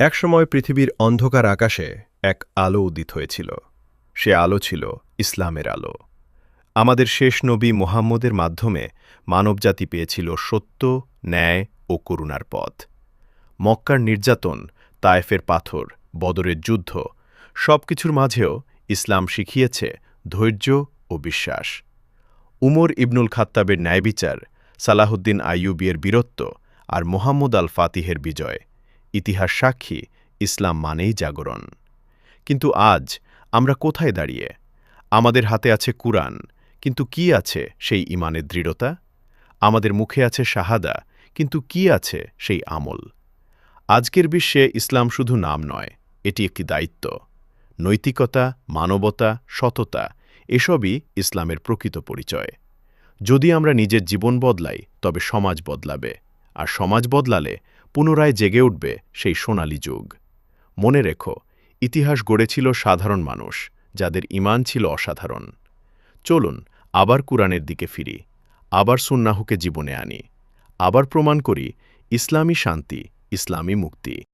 একসময় পৃথিবীর অন্ধকার আকাশে এক আলো উদিত হয়েছিল। সে আলো ছিল ইসলামের আলো। আমাদের শেষ নবী মুহাম্মদের মাধ্যমে মানবজাতি পেয়েছিল সত্য, ন্যায় ও করুণার পথ। মক্কার নির্যাতন, তায়েফের পাথর, বদরের যুদ্ধ সবকিছুর মাঝেও ইসলাম শিখিয়েছে ধৈর্য ও বিশ্বাস। উমর ইবনুল খাত্তাবের ন্যায়বিচার, সালাহুদ্দিন আইয়ুবীর বীরত্ব আর মোহাম্মদ আল ফাতিহের বিজয়, ইতিহাস সাক্ষী ইসলাম মানেই জাগরণ। কিন্তু আজ আমরা কোথায় দাঁড়িয়ে? আমাদের হাতে আছে কুরআন, কিন্তু কি আছে সেই ঈমানের দৃঢ়তা? আমাদের মুখে আছে শাহাদা, কিন্তু কি আছে সেই আমল? আজকের বিশ্বে ইসলাম শুধু নাম নয়, এটি একটি দায়িত্ব। নৈতিকতা, মানবতা, সততা এসবই ইসলামের প্রকৃত পরিচয়। যদি আমরা নিজের জীবন বদলাই, তবে সমাজ বদলাবে, আর সমাজ বদলালে পুনরায় জেগে উঠবে সেই সোনালী যুগ। মনে রেখো, ইতিহাস গড়েছিল সাধারণ মানুষ, যাদের ঈমান ছিল অসাধারণ। চলুন আবার কুরআনের দিকে ফিরি, আবার সুন্নাহকে জীবনে আনি, আবার প্রমাণ করি ইসলামী শান্তি, ইসলামী মুক্তি।